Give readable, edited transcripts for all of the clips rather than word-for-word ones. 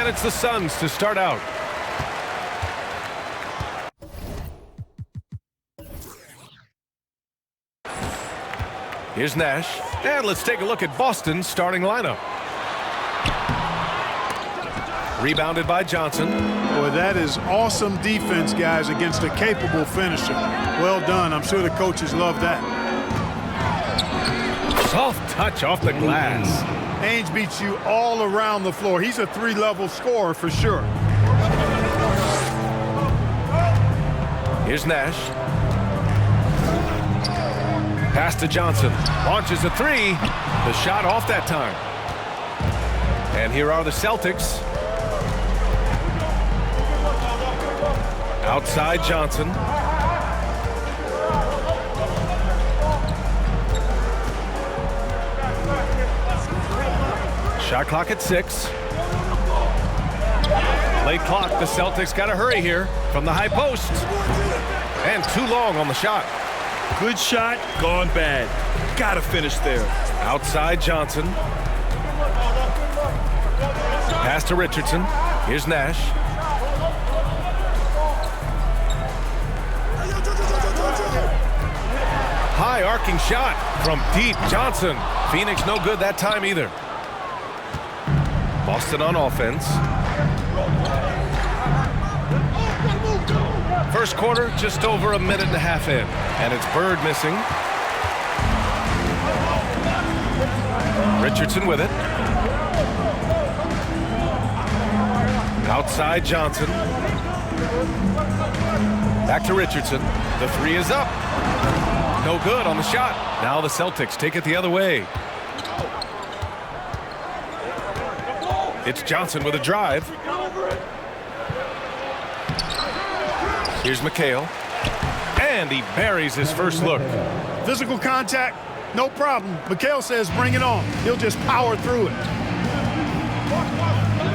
And it's the Suns to start out. Here's Nash. And let's take a look at Boston's starting lineup. Rebounded by Johnson. Boy, that is awesome defense, guys, against a capable finisher. Well done. I'm sure the coaches love that. Soft touch off the glass. Ainge beats you all around the floor. He's a three-level scorer for sure. Here's Nash. Pass to Johnson. Launches a three. The shot off that time. And here are the Celtics. Outside Johnson. Shot clock at 6. Late clock. The Celtics got to hurry here from the high post. And too long on the shot. Good shot, gone bad. Gotta finish there. Outside Johnson. Pass to Richardson. Here's Nash. High arcing shot from deep. Johnson. Phoenix no good that time either. Boston on offense. First quarter, just over a minute and a half in. And it's Bird missing. Richardson with it. Outside Johnson. Back to Richardson. The three is up. No good on the shot. Now the Celtics take it the other way. It's Johnson with a drive. Here's McHale. And he buries his first look. Physical contact, no problem. McHale says bring it on. He'll just power through it.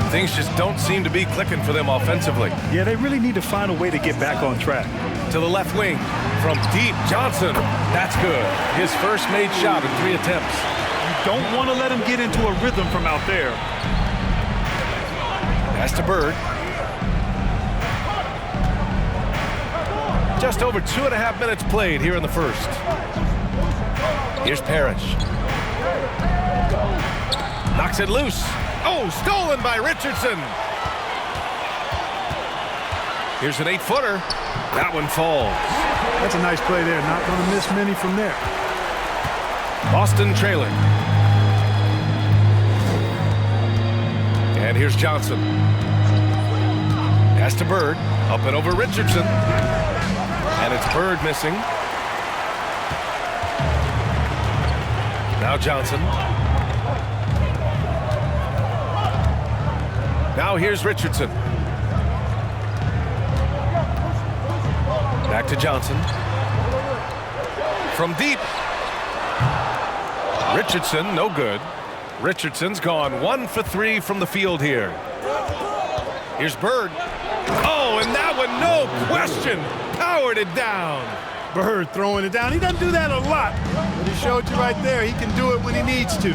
Things just don't seem to be clicking for them offensively. Yeah, they really need to find a way to get back on track. To the left wing from deep. Johnson. That's good. His first made shot in 3 attempts. You don't want to let him get into a rhythm from out there. Pass to Bird. Just over 2.5 minutes played here in the first. Here's Parrish. Knocks it loose. Oh, stolen by Richardson. Here's an 8-footer. That one falls. That's a nice play there. Not going to miss many from there. Boston trailing. And here's Johnson. Pass to Bird. Up and over Richardson. And it's Bird missing. Now Johnson. Now here's Richardson. Back to Johnson. From deep. Richardson, no good. Richardson's gone 1 for 3 from the field here. Here's Bird. Oh, and that one, no question, powered it down. Bird throwing it down. He doesn't do that a lot, but he showed you right there. He can do it when he needs to.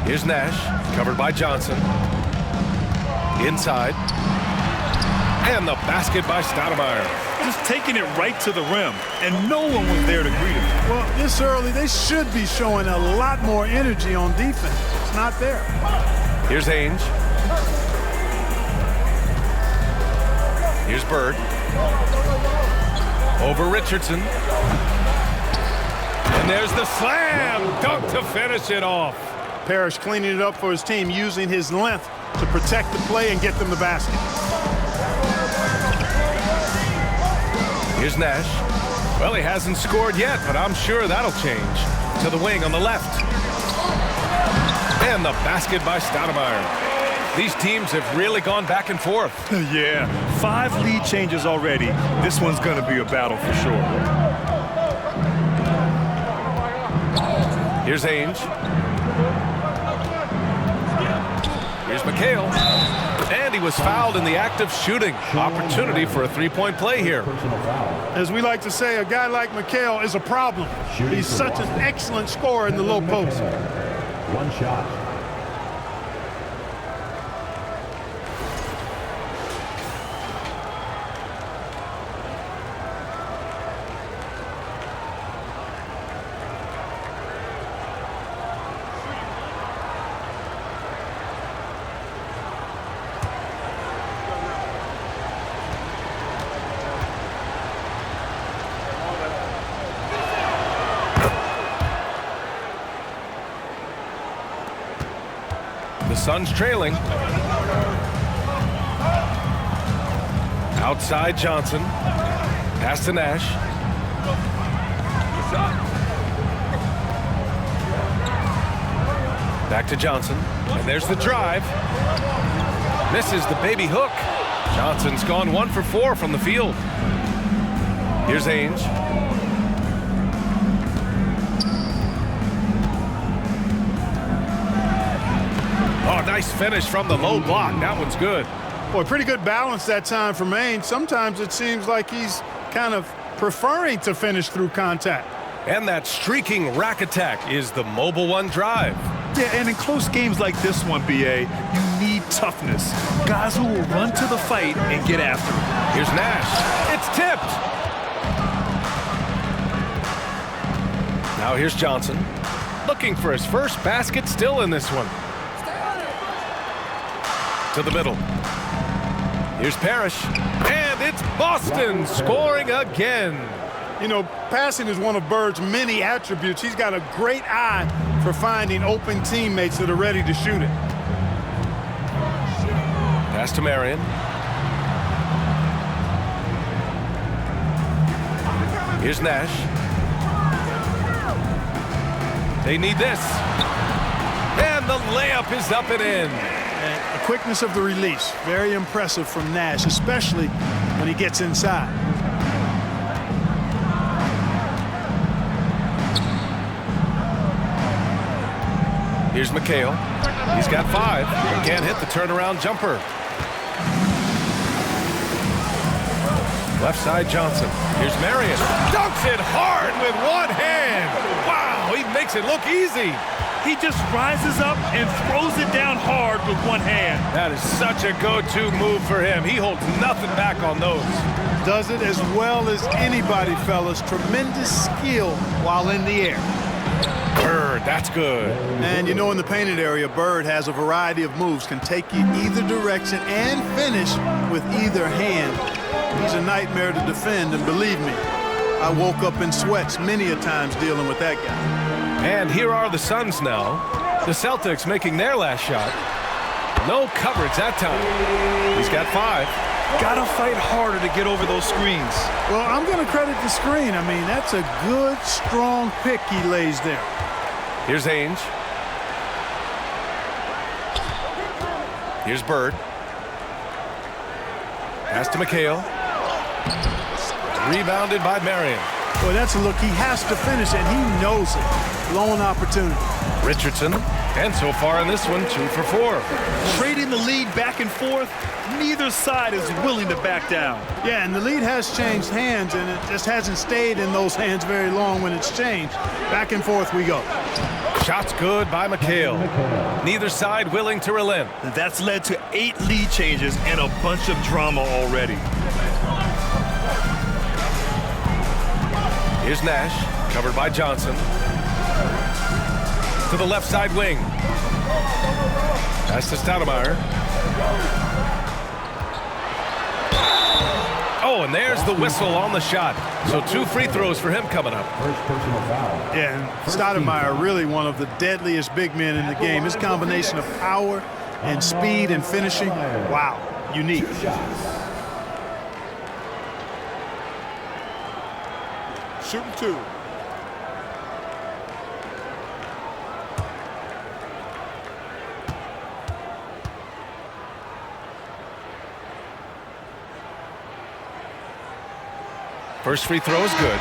Here's Nash, covered by Johnson. Inside. And the basket by Stoudemire. Just taking it right to the rim, and no one was there to greet him. Well, this early, they should be showing a lot more energy on defense. It's not there. Here's Ainge. Here's Bird. Over Richardson. And there's the slam dunk to finish it off. Parrish cleaning it up for his team, using his length to protect the play and get them the basket. Here's Nash. Well, he hasn't scored yet, but I'm sure that'll change. To the wing on the left. And the basket by Stoudemire. These teams have really gone back and forth. Yeah, 5 lead changes already. This one's going to be a battle for sure. Here's Ainge. Here's McHale. And he was fouled in the act of shooting. Opportunity for a 3-point play here. As we like to say, a guy like McHale is a problem. He's such an excellent scorer in the low post. One shot. Suns trailing. Outside Johnson. Pass to Nash. Back to Johnson. And there's the drive. Misses the baby hook. Johnson's gone 1 for 4 from the field. Here's Ainge. Oh, nice finish from the low block. That one's good. Boy, pretty good balance that time for Ainge. Sometimes it seems like he's kind of preferring to finish through contact. And that streaking rack attack is the Mobile One drive. Yeah, and in close games like this one, BA, you need toughness. Guys who will run to the fight and get after it. Here's Nash. It's tipped. Now here's Johnson. Looking for his first basket, still in this one. To the middle. Here's Parrish. And it's Boston scoring again. You know, passing is one of Bird's many attributes. He's got a great eye for finding open teammates that are ready to shoot it. Pass to Marion. Here's Nash. They need this. And the layup is up and in. And the quickness of the release, very impressive from Nash, especially when he gets inside. Here's McHale. He's got 5. But can't hit the turnaround jumper. Left side Johnson. Here's Marion. Dunks it hard with one hand. Wow, he makes it look easy. He just rises up and throws it down hard with one hand. That is such a go-to move for him. He holds nothing back on those. Does it as well as anybody, fellas. Tremendous skill while in the air. Bird, that's good. And you know, in the painted area, Bird has a variety of moves, can take you either direction and finish with either hand. He's a nightmare to defend, and believe me, I woke up in sweats many a times dealing with that guy. And here are the Suns now. The Celtics making their last shot. No coverage that time. He's got 5. Gotta fight harder to get over those screens. Well, I'm going to credit the screen. I mean, that's a good, strong pick he lays there. Here's Ainge. Here's Bird. Pass to McHale. Rebounded by Marion. Boy, that's a look. He has to finish, and he knows it. Lone opportunity. Richardson. And so far in this one, 2 for 4. Trading the lead back and forth, neither side is willing to back down. Yeah, and the lead has changed hands, and it just hasn't stayed in those hands very long when it's changed. Back and forth we go. Shots good by McHale. Neither side willing to relent. That's led to 8 lead changes and a bunch of drama already. Here's Nash, covered by Johnson. To the left side wing. Pass to Stoudemire. Oh, and there's the whistle on the shot. So 2 free throws for him coming up. Yeah, and Stoudemire, really one of the deadliest big men in the game. His combination of power and speed and finishing, wow, unique. Shooting 2. First free throw is good.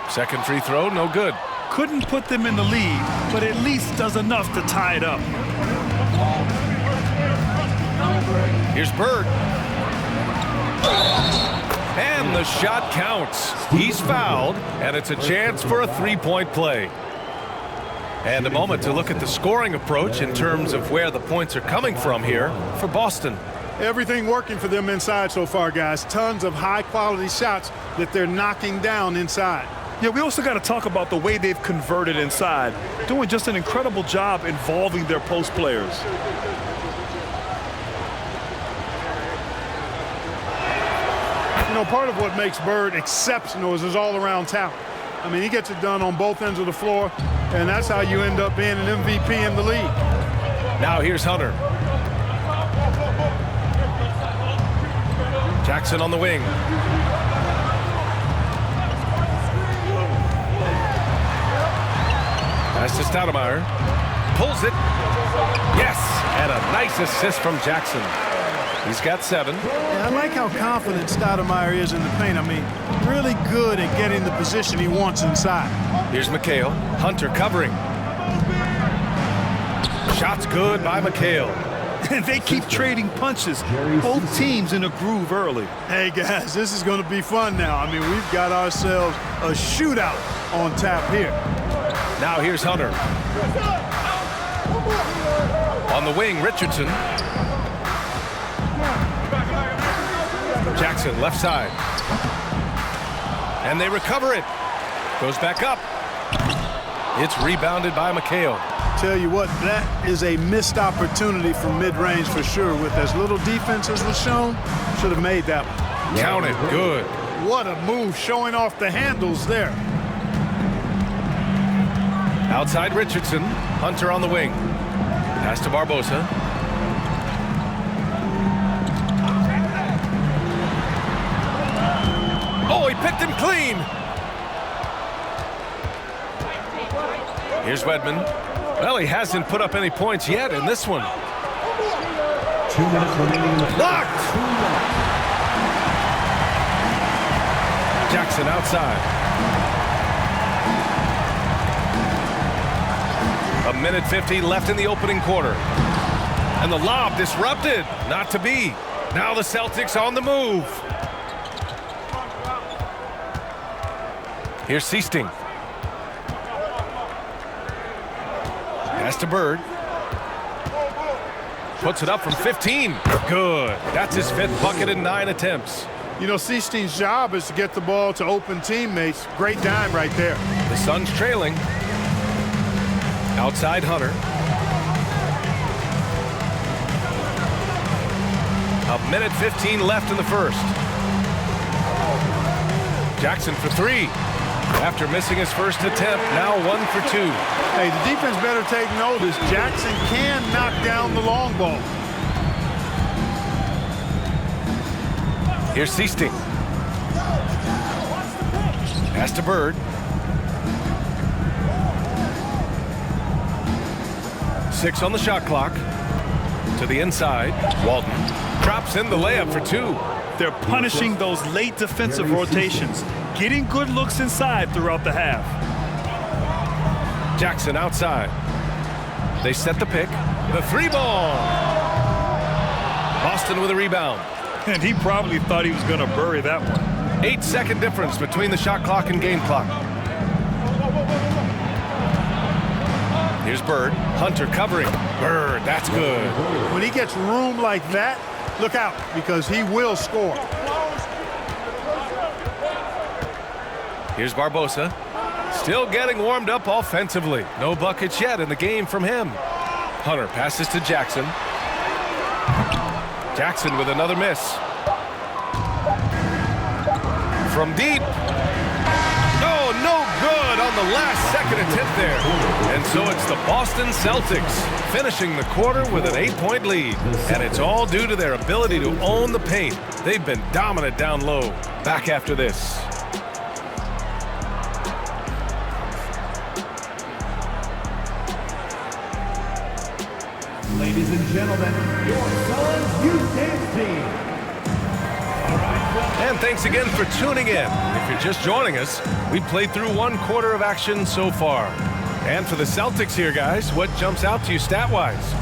Second free throw, no good. Couldn't put them in the lead, but at least does enough to tie it up. Here's Bird. And the shot counts. He's fouled, and it's a chance for a three-point play. And a moment to look at the scoring approach in terms of where the points are coming from here for Boston. Everything working for them inside so far, guys. Tons of high-quality shots that they're knocking down inside. Yeah, we also got to talk about the way they've converted inside, doing just an incredible job involving their post players. You know, part of what makes Bird exceptional is his all-around talent. I mean, he gets it done on both ends of the floor, and that's how you end up being an MVP in the league. Now here's Hunter. Jackson on the wing. Pass to Stoudemire. Pulls it. Yes! And a nice assist from Jackson. He's got 7. Yeah, I like how confident Stoudemire is in the paint. I mean, really good at getting the position he wants inside. Here's McHale. Hunter covering. Shot's good by McHale. And they keep trading punches. Both teams in a groove early. Hey, guys, this is going to be fun now. I mean, we've got ourselves a shootout on tap here. Now here's Hunter. On the wing, Richardson. Jackson, left side. And they recover it. Goes back up. It's rebounded by McHale. Tell you what, that is a missed opportunity from mid-range for sure. With as little defense as was shown, should have made that one. Count it, good. What a move, showing off the handles there. Outside Richardson, Hunter on the wing. Pass to Barbosa. Oh, he picked him clean. Here's Wedman. Well, he hasn't put up any points yet in this one. 2 minutes remaining in the Blocked! Jackson outside. A minute 50 left in the opening quarter. And the lob disrupted. Not to be. Now the Celtics on the move. Here's Seasting. Pass to Bird. Puts it up from 15. Good. That's his 5th bucket in 9 attempts. You know, Seasting's job is to get the ball to open teammates. Great dime right there. The Suns trailing. Outside Hunter. A minute 15 left in the first. Jackson for 3. After missing his first attempt, now 1 for 2. Hey, the defense better take notice. Jackson can knock down the long ball. Here's Seasting. Pass to Bird. Six on the shot clock. To the inside. Walton drops in the layup for 2. They're punishing those late defensive rotations, getting good looks inside throughout the half. Jackson outside. They set the pick. The 3-ball. Boston with a rebound. And he probably thought he was going to bury that one. 8-second difference between the shot clock and game clock. Here's Bird. Hunter covering. Bird, that's good. When he gets room like that, look out, because he will score. Here's Barbosa. Still getting warmed up offensively. No buckets yet in the game from him. Hunter passes to Jackson. Jackson with another miss. From deep. Oh, no good on the last second attempt there. And so it's the Boston Celtics finishing the quarter with an 8-point lead. And it's all due to their ability to own the paint. They've been dominant down low. Back after this. Ladies and gentlemen, your Suns Youth Dance Team. And thanks again for tuning in. If you're just joining us, we played through 1 quarter of action so far. And for the Celtics here, guys, what jumps out to you stat-wise?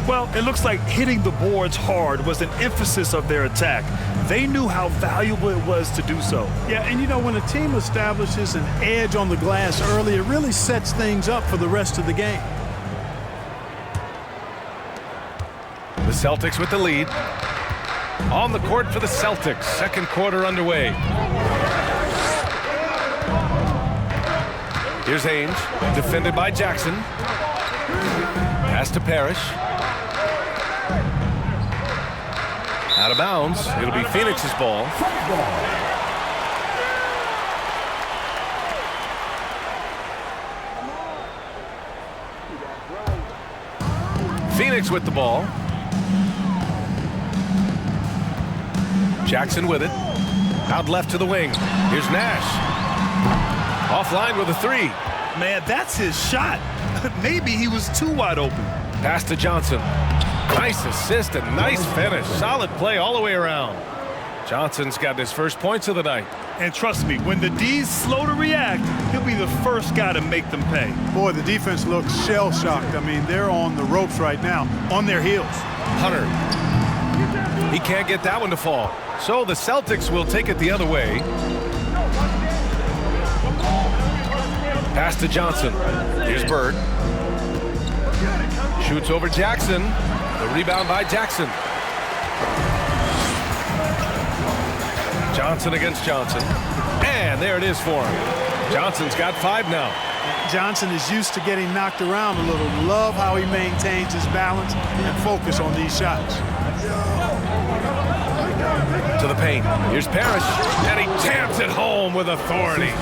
Well, it looks like hitting the boards hard was an emphasis of their attack. They knew how valuable it was to do so. Yeah, and you know, when a team establishes an edge on the glass early, it really sets things up for the rest of the game. The Celtics with the lead. on the court for the Celtics. Second quarter underway. Here's Haynes, defended by Jackson. Pass to Parrish. Out of bounds. It'll be Phoenix's ball. Phoenix with the ball. Jackson with it. Out left to the wing. Here's Nash. Offline with a three. Man, that's his shot. Maybe he was too wide open. Pass to Johnson. Nice assist and nice finish. Solid play all the way around. Johnson's got his first points of the night. And trust me, when the D's slow to react, he'll be the first guy to make them pay. Boy, the defense looks shell-shocked. I mean, they're on the ropes right now, on their heels. Hunter. He can't get that one to fall. So the Celtics will take it the other way. Pass to Johnson. Here's Bird. Shoots over Jackson. The rebound by Jackson. Johnson against Johnson. And there it is for him. Johnson's got 5 now. Johnson is used to getting knocked around a little. Love how he maintains his balance and focus on these shots. To the paint. Here's Parrish. And he jams it home with authority.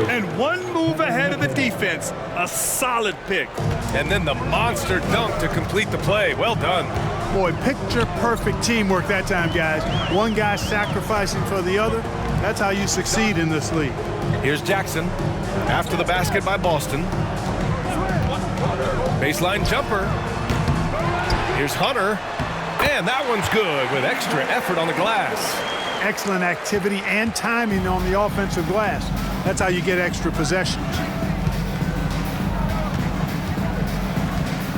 And one move ahead of the defense. A solid pick. And then the monster dunk to complete the play. Well done. Boy, picture-perfect teamwork that time, guys. One guy sacrificing for the other. That's how you succeed in this league. Here's Jackson. After the basket by Boston. Baseline jumper. Here's Hunter. And that one's good with extra effort on the glass. Excellent activity and timing on the offensive glass. That's how you get extra possessions.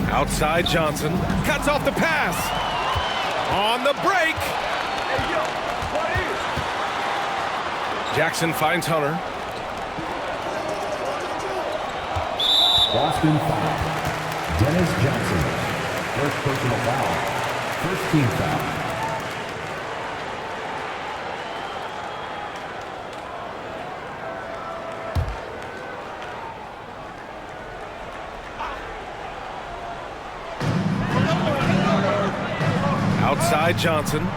Outside Johnson. Cuts off the pass. On the break. Jackson finds Hunter. Boston foul. Dennis Johnson. First personal foul. First team foul. Outside Johnson.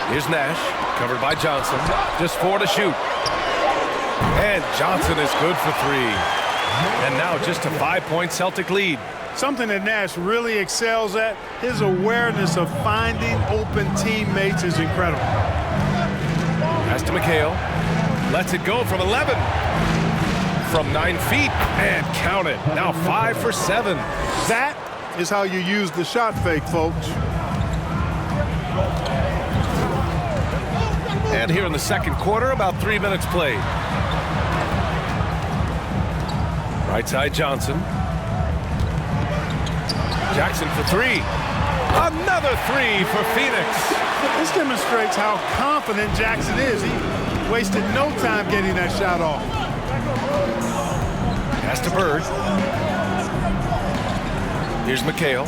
Here's Nash, covered by Johnson. Just 4 to shoot. And Johnson is good for 3. And now just a 5-point Celtic lead. Something that Nash really excels at, his awareness of finding open teammates is incredible. Pass to McHale. Lets it go from 11. From 9 feet. And count it. Now 5 for 7. That is how you use the shot fake, folks. And here in the second quarter, about 3 minutes played. Right side Johnson. Jackson for 3. Another 3 for Phoenix. This demonstrates how confident Jackson is. He wasted no time getting that shot off. Pass to Bird. Here's McHale.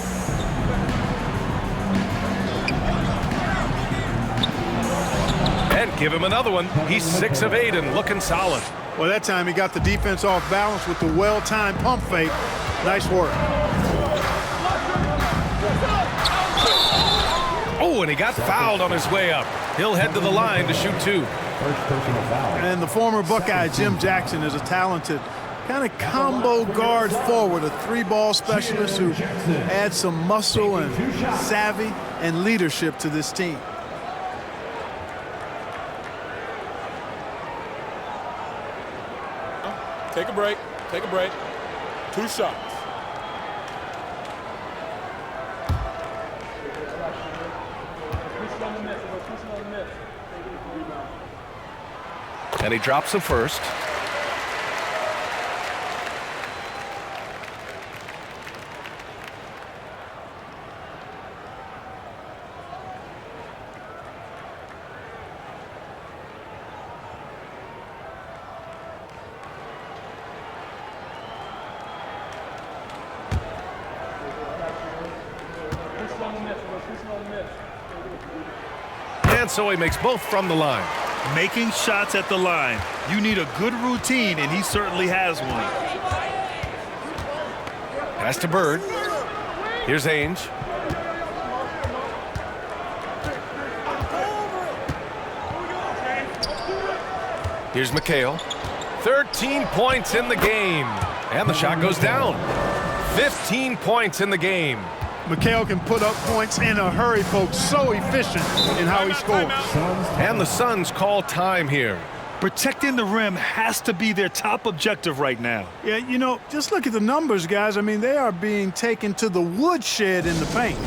And give him another one. He's 6 of 8 and looking solid. Well, that time he got the defense off balance with the well-timed pump fake. Nice work. Oh, and he got fouled on his way up. He'll head to the line to shoot 2. First personal foul. And the former Buckeye Jim Jackson is a talented kind of combo guard forward, a 3-ball specialist who adds some muscle and savvy and leadership to this team. Take a break. Take a break. 2 shots. And he drops the first. And so he makes both from the line. Making shots at the line. You need a good routine, and he certainly has one. Pass to Bird. Here's Ainge. Here's McHale. 13 points in the game. And the shot goes down. 15 points in the game. McHale can put up points in a hurry, folks. So efficient in how he scores. And the Suns call time here. Protecting the rim has to be their top objective right now. Yeah, you know, just look at the numbers, guys. I mean, they are being taken to the woodshed in the paint.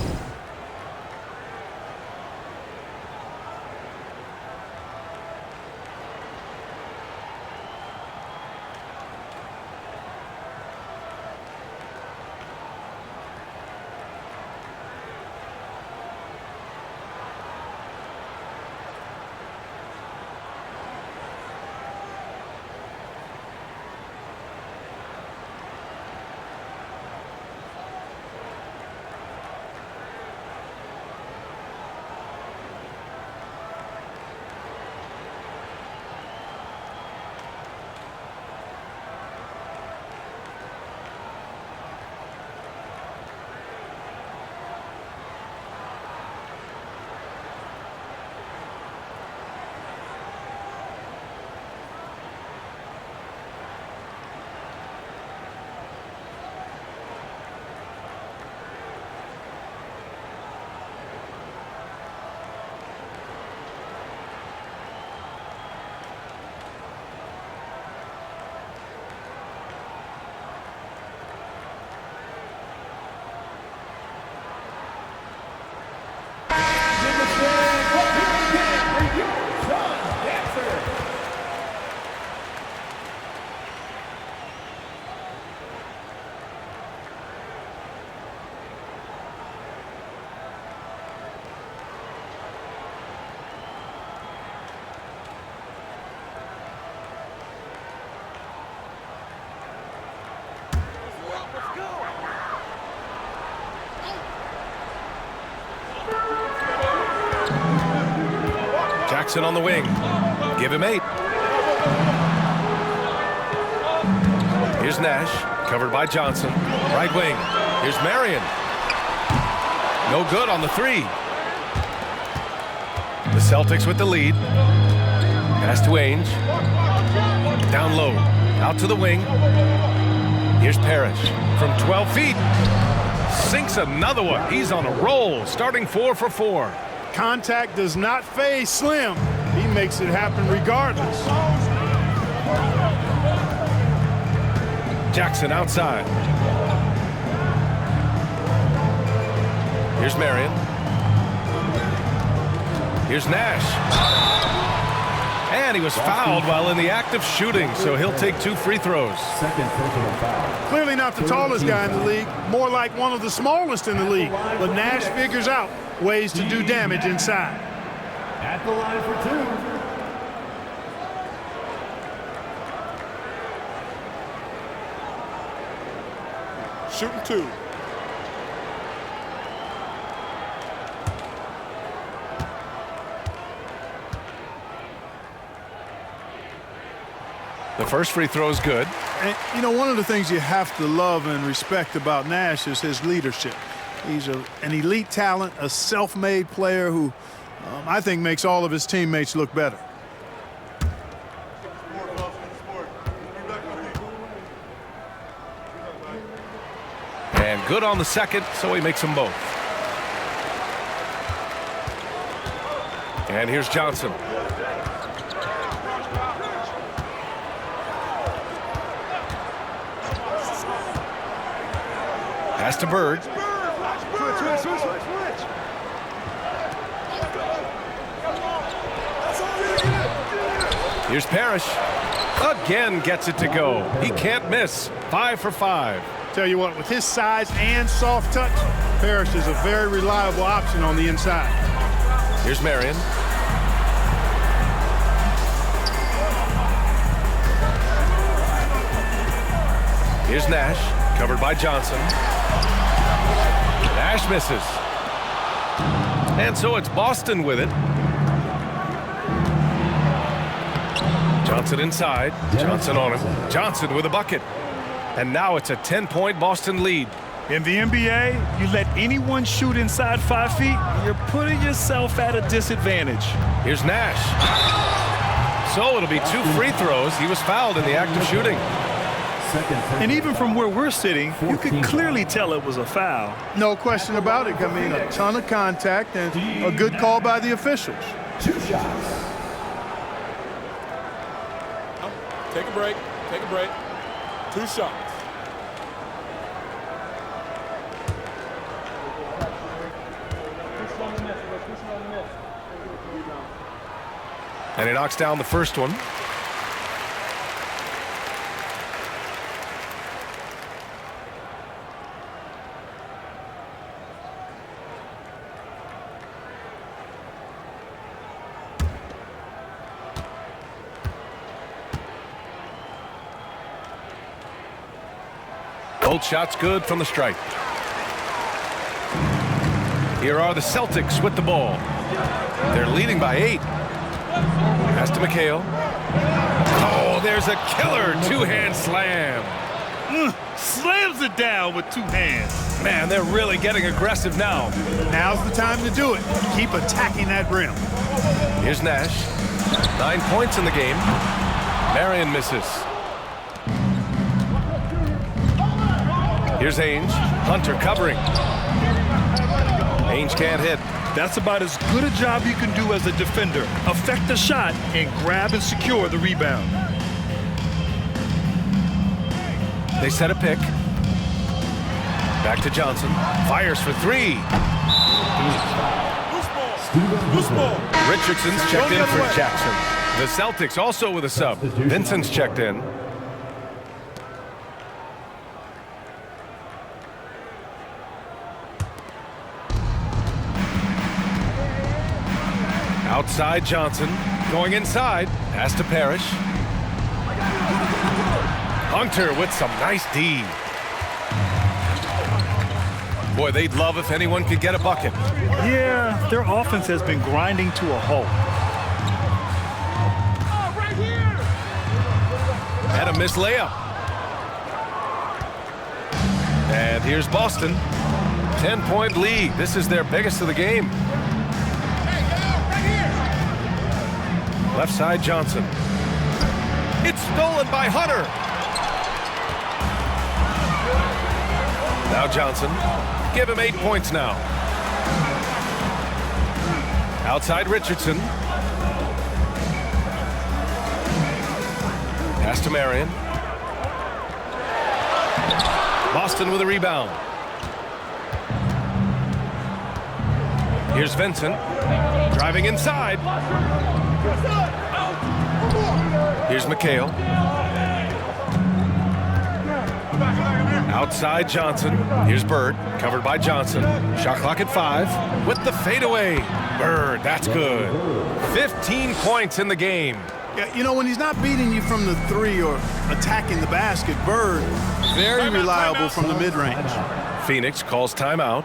Jackson on the wing. Give him 8. Here's Nash, covered by Johnson. Right wing. Here's Marion. No good on the 3. The Celtics with the lead. Pass to Ainge. Down low. Out to the wing. Here's Parrish from 12 feet. Sinks another one. He's on a roll, starting 4 for 4. Contact does not phase Slim. He makes it happen regardless. Jackson outside. Here's Marion. Here's Nash. And he was fouled while in the act of shooting, so he'll take 2 free throws. Second personal foul. Clearly not the tallest guy in the league, more like one of the smallest in the league. But Nash figures out ways to do damage inside. At the line for 2. Shooting 2. The first free throw is good. And, you know, one of the things you have to love and respect about Nash is his leadership. He's an elite talent, a self-made player who I think makes all of his teammates look better. And good on the second, so he makes them both. And here's Johnson. Pass to Bird. Here's Parrish. Again gets it to go. He can't miss. 5 for 5. Tell you what, with his size and soft touch, Parrish is a very reliable option on the inside. Here's Marion. Here's Nash, covered by Johnson. Nash misses. And so it's Boston with it. Johnson inside. Johnson on him. Johnson with a bucket. And now it's a 10-point Boston lead. In the NBA, you let anyone shoot inside 5 feet, you're putting yourself at a disadvantage. Here's Nash. So it'll be 2 free throws. He was fouled in the act of shooting. And even from where we're sitting, you could clearly tell it was a foul. No question about it. I mean, a ton of contact and a good call by the officials. 2 shots. Take a break. Take a break. 2 shots. And he knocks down the first one. Both shots good from the stripe. Here are the Celtics with the ball. They're leading by 8. Pass to McHale. Oh, there's a killer 2-hand slam. Slams it down with 2 hands. Man, they're really getting aggressive now. Now's the time to do it. Keep attacking that rim. Here's Nash. 9 points in the game. Marion misses. Here's Ainge. Hunter covering. Ainge can't hit. That's about as good a job you can do as a defender. Affect the shot and grab and secure the rebound. They set a pick. Back to Johnson. Fires for 3. Loose ball. Richardson's checked in for Jackson. The Celtics also with a sub. Vincent's checked in. Outside Johnson. Going inside. Pass to Parrish. Hunter with some nice D. Boy, they'd love if anyone could get a bucket. Yeah, their offense has been grinding to a halt. And a missed layup. And here's Boston. 10-point lead. This is their biggest of the game. Left side Johnson. It's stolen by Hunter. Now Johnson. Give him 8 points now. Outside Richardson. Pass to Marion. Boston with a rebound. Here's Vincent. Driving inside. Here's McHale. Outside Johnson. Here's Bird. Covered by Johnson. Shot clock at 5. With the fadeaway. Bird, that's good. 15 points in the game. Yeah, you know, when he's not beating you from the 3 or attacking the basket, Bird, very reliable from the mid-range. Phoenix calls timeout.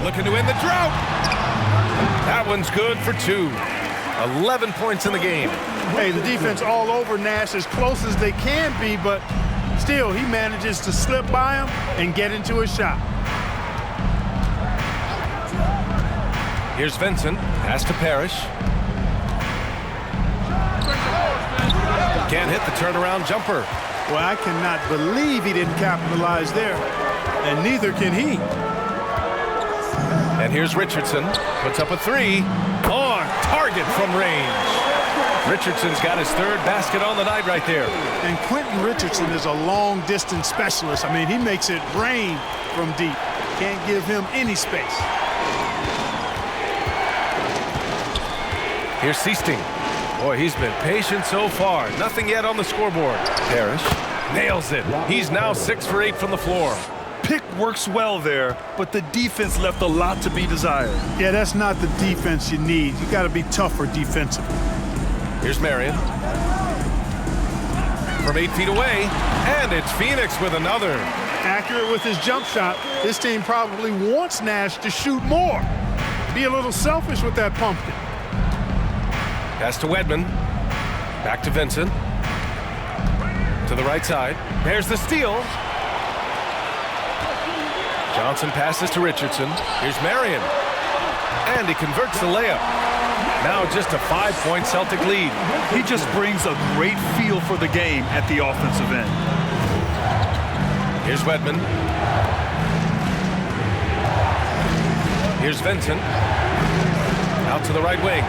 looking to end the drought. That one's good for 2. 11 points in the game. Hey, the defense all over Nash as close as they can be, but still he manages to slip by him and get into a shot. Here's Vincent. Pass to Parrish. Can't hit the turnaround jumper. Well, I cannot believe he didn't capitalize there, and neither can he. And here's Richardson. Puts up a 3. On target from range. Richardson's got his 3rd basket on the night right there. And Quentin Richardson is a long-distance specialist. I mean, he makes it rain from deep. Can't give him any space. Here's Seasting. Boy, he's been patient so far. Nothing yet on the scoreboard. Parrish nails it. He's now 6 for 8 from the floor. Pick works well there, but the defense left a lot to be desired. Yeah, that's not the defense you need. You got to be tougher defensively. Here's Marion. From 8 feet away, and it's Phoenix with another. Accurate with his jump shot. This team probably wants Nash to shoot more. Be a little selfish with that pumpkin. Pass to Wedman. Back to Vincent. To the right side. There's the steal. Johnson passes to Richardson. Here's Marion. And he converts the layup. Now just a 5-point Celtic lead. He just brings a great feel for the game at the offensive end. Here's Wedman. Here's Vincent. Out to the right wing.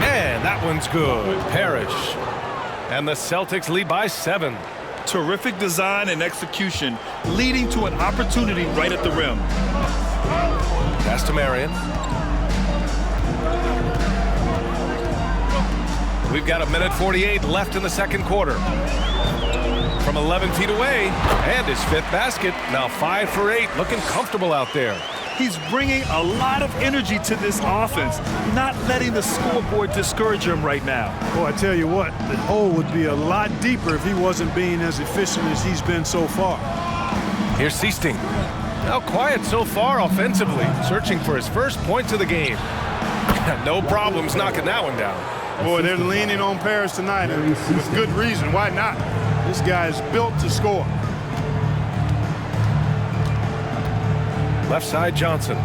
And that one's good. Parrish. And the Celtics lead by 7. Terrific design and execution, leading to an opportunity right at the rim. Pass to Marion. We've got 1:48 left in the second quarter. From 11 feet away, and his 5th basket. Now 5 for 8, looking comfortable out there. He's bringing a lot of energy to this offense, not letting the scoreboard discourage him right now. Boy, I tell you what, the hole would be a lot deeper if he wasn't being as efficient as he's been so far. Here's Seasting. Now quiet so far offensively, searching for his first points of the game. No problems knocking that one down. Boy, they're leaning on Parrish tonight, and with good reason. Why not? This guy's built to score. Left side, Johnson.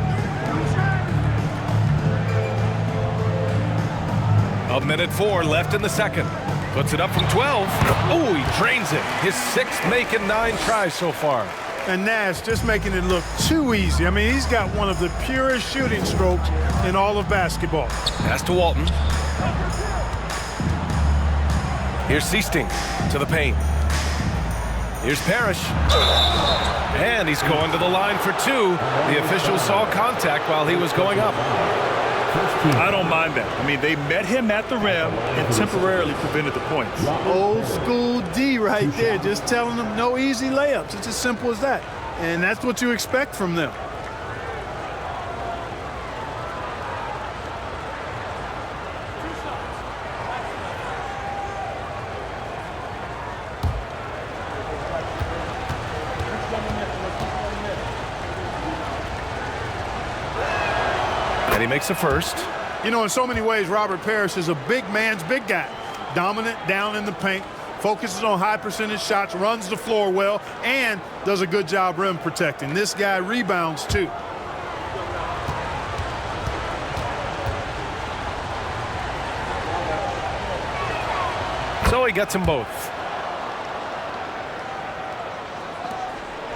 1:04 left in the second. Puts it up from 12. Oh, he drains it. His 6th make and 9 tries so far. And Nash just making it look too easy. I mean, he's got one of the purest shooting strokes in all of basketball. Pass to Walton. Here's Seasting to the paint. Here's Parrish. And he's going to the line for 2. The official saw contact while he was going up. I don't mind that. I mean, they met him at the rim and temporarily prevented the points. Old school D right there, just telling them no easy layups. It's as simple as that. And that's what you expect from them. And he makes a first. You know, in so many ways, Robert Parrish is a big man's big guy. Dominant down in the paint, focuses on high percentage shots, runs the floor well, and does a good job rim protecting. This guy rebounds too. So he gets them both.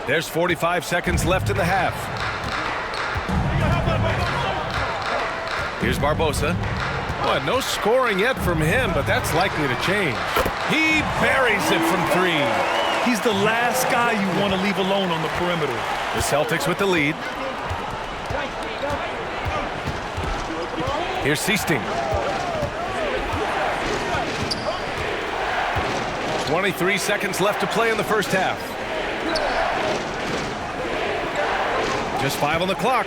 There's 45 seconds left in the half. Here's Barbosa. Boy, no scoring yet from him, but that's likely to change. He buries it from 3. He's the last guy you want to leave alone on the perimeter. The Celtics with the lead. Here's Seasting. 23 seconds left to play in the first half. Just 5 on the clock.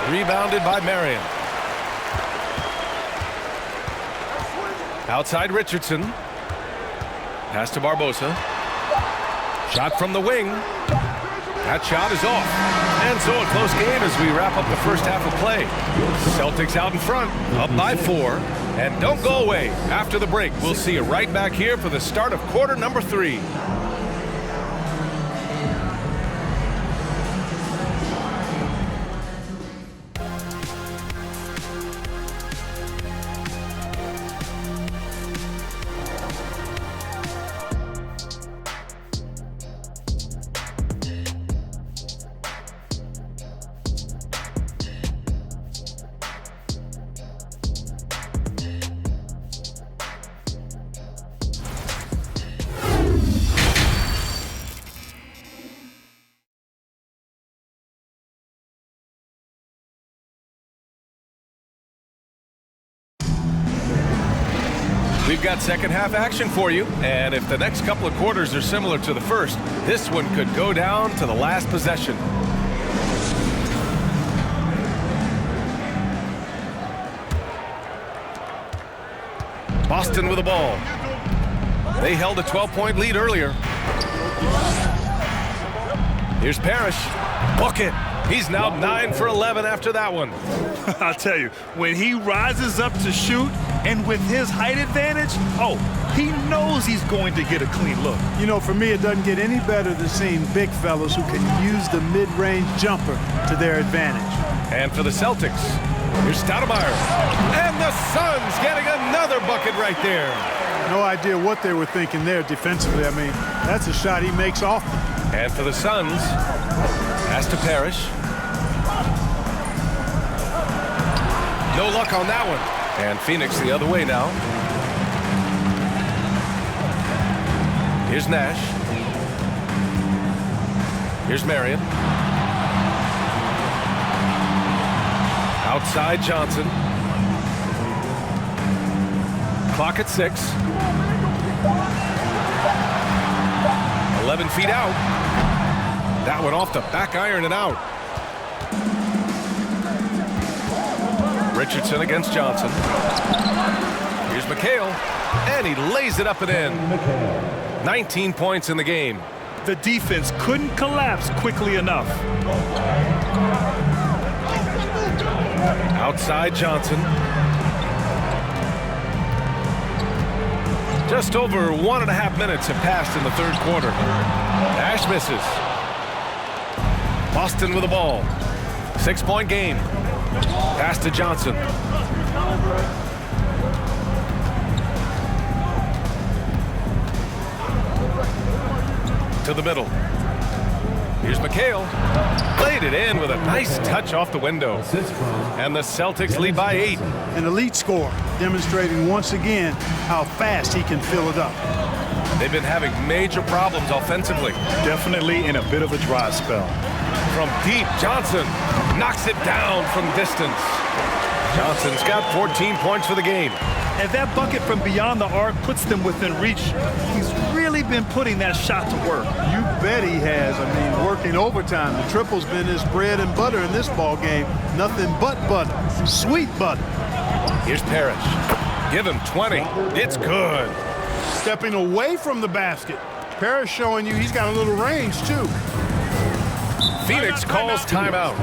Rebounded by Marion. Outside Richardson. Pass to Barbosa. Shot from the wing. That shot is off. And so a close game as we wrap up the first half of play. Celtics out in front, up by 4. And don't go away. After the break, we'll see you right back here for the start of quarter number 3. We've got second half action for you, and if the next couple of quarters are similar to the first, this one could go down to the last possession. Boston with the ball. They held a 12-point lead earlier. Here's Parrish. Bucket. He's now 9 for 11 after that one. I'll tell you, when he rises up to shoot, and with his height advantage, he knows he's going to get a clean look. You know, for me, it doesn't get any better than seeing big fellas who can use the mid-range jumper to their advantage. And for the Celtics, here's Stoudemire. And the Suns getting another bucket right there. No idea what they were thinking there defensively. I mean, that's a shot he makes often. And for the Suns, pass to Parrish. No luck on that one. And Phoenix the other way now. Here's Nash. Here's Marion. Outside Johnson. Clock at 6. 11 feet out. That one off the back iron and out. Richardson against Johnson. Here's McHale, and he lays it up and in. 19 points in the game. The defense couldn't collapse quickly enough. Outside Johnson. Just over 1.5 minutes have passed in the third quarter. Nash misses. Boston with the ball. 6-point game. Pass to Johnson. To the middle. Here's McHale. Played it in with a nice touch off the window. And the Celtics lead by 8. An elite score, demonstrating once again how fast he can fill it up. They've been having major problems offensively. Definitely in a bit of a dry spell. From deep, Johnson knocks it down from distance. Johnson's got 14 points for the game. And that bucket from beyond the arc puts them within reach. He's really been putting that shot to work. You bet he has. I mean, working overtime. The triple's been his bread and butter in this ball game. Nothing but butter. Sweet butter. Here's Parrish. Give him 20. It's good. Stepping away from the basket. Parrish showing you he's got a little range, too. Phoenix calls timeout.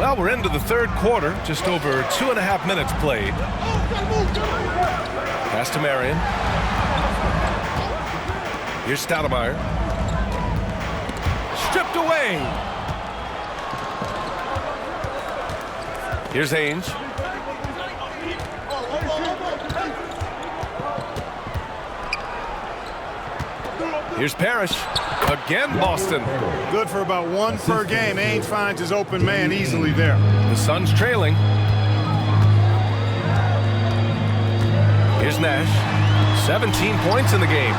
Well, we're into the third quarter, just over 2.5 minutes played. Pass to Marion. Here's Stoudemire. Stripped away. Here's Ainge. Here's Parrish. Again, Boston. Good for about 1 per game. Ainge finds his open man easily there. The Suns trailing. Here's Nash. 17 points in the game.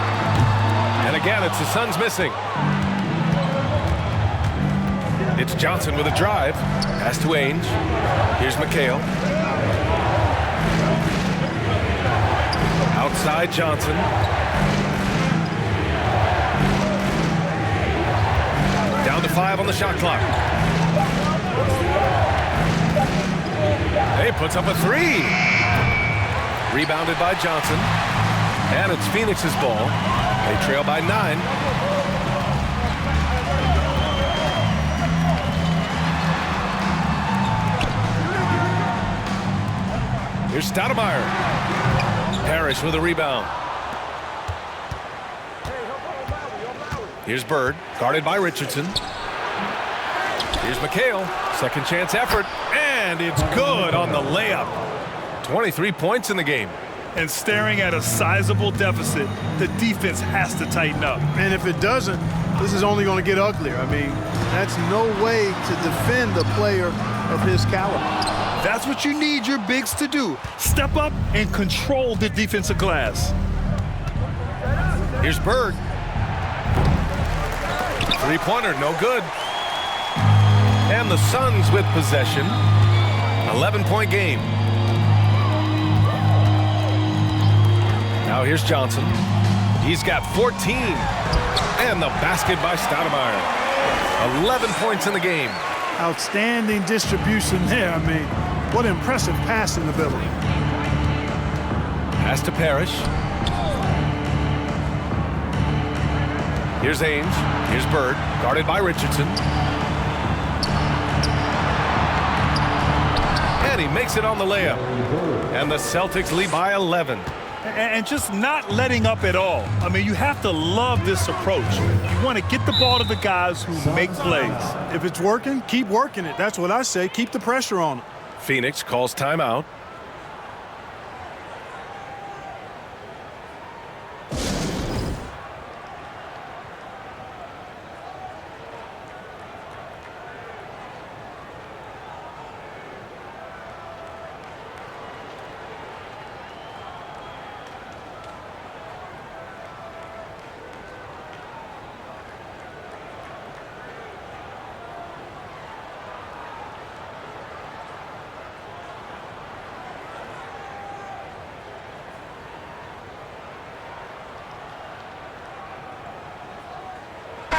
And again, it's the Suns missing. It's Johnson with a drive. Pass to Ainge. Here's McHale. Outside Johnson. Down to 5 on the shot clock. He puts up a 3. Rebounded by Johnson. And it's Phoenix's ball. They trail by 9. Here's Stoudemire. Parrish with a rebound. Here's Bird, guarded by Richardson. Here's McHale, second chance effort, and it's good on the layup. 23 points in the game. And staring at a sizable deficit, the defense has to tighten up. And if it doesn't, this is only going to get uglier. I mean, that's no way to defend a player of his caliber. That's what you need your bigs to do. Step up and control the defensive glass. Here's Bird. Three-pointer, no good. And the Suns with possession. 11-point game. Now here's Johnson. He's got 14. And the basket by Stoudemire. 11 points in the game. Outstanding distribution there. I mean, what impressive passing ability. Pass to Parrish. Here's Ainge. Here's Bird, guarded by Richardson. And he makes it on the layup. And the Celtics lead by 11. And just not letting up at all. I mean, you have to love this approach. You want to get the ball to the guys who make plays. If it's working, keep working it. That's what I say. Keep the pressure on them. Phoenix calls timeout.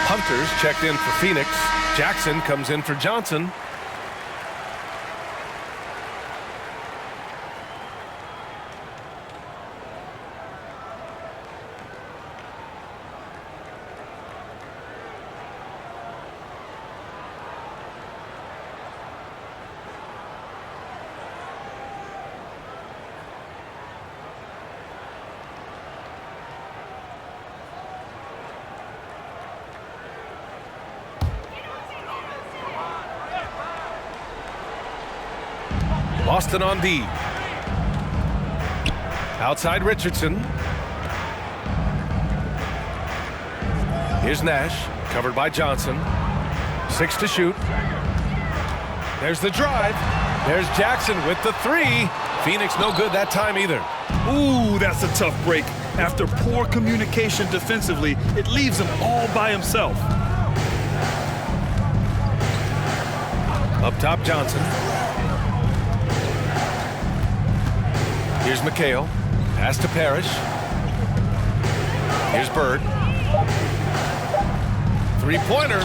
Hunters checked in for Phoenix. Jackson comes in for Johnson. Boston on D. Outside Richardson. Here's Nash, covered by Johnson. 6 to shoot. There's the drive. There's Jackson with the 3. Phoenix no good that time either. Ooh, that's a tough break. After poor communication defensively, it leaves him all by himself. Up top, Johnson. Here's McHale. Pass to Parrish. Here's Bird. Three-pointer.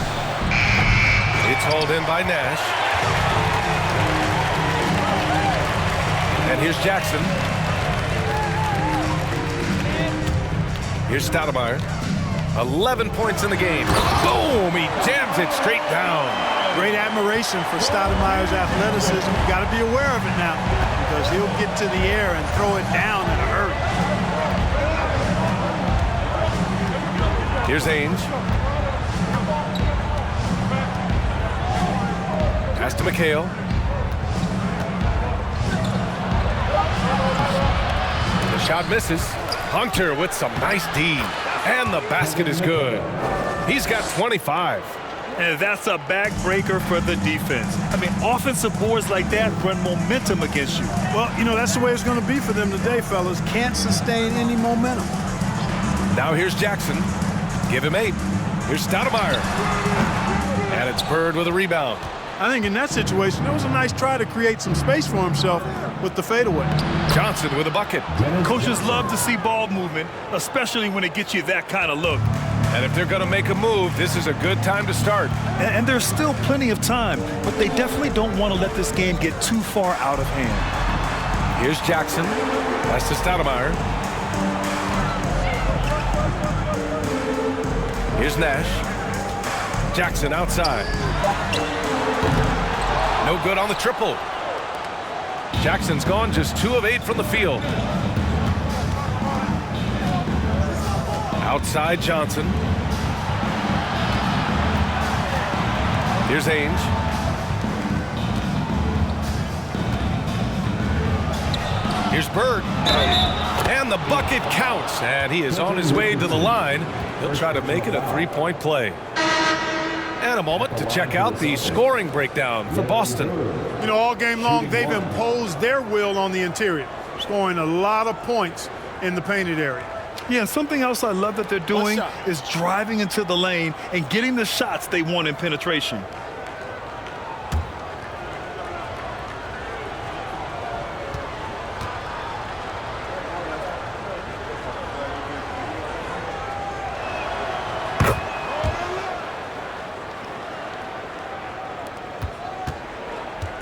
It's hauled in by Nash. And here's Jackson. Here's Stoudemire. 11 points in the game. Boom! He jams it straight down. Great admiration for Stoudemire's athleticism. You got to be aware of it now because he'll get to the air and throw it down in a hurry. Here's Ainge. Pass to McHale. The shot misses. Hunter with some nice D. And the basket is good. He's got 25. And that's a backbreaker for the defense. I mean, offensive boards like that run momentum against you. Well, you know, that's the way it's going to be for them today, fellas. Can't sustain any momentum. Now here's Jackson. Give him 8. Here's Stoudemire. And it's Bird with a rebound. I think in that situation, it was a nice try to create some space for himself with the fadeaway. Johnson with a bucket. Coaches love to see ball movement, especially when it gets you that kind of look. And if they're going to make a move, this is a good time to start. And there's still plenty of time, but they definitely don't want to let this game get too far out of hand. Here's Jackson. That's to Stoudemire. Here's Nash. Jackson outside. No good on the triple. Jackson's gone just 2 of 8 from the field. Outside Johnson. Here's Ainge. Here's Bird. And the bucket counts. And he is on his way to the line. He'll try to make it a 3-point play. And a moment to check out the scoring breakdown for Boston. You know, all game long, they've imposed their will on the interior, scoring a lot of points in the painted area. Yeah, something else I love that they're doing is driving into the lane and getting the shots they want in penetration.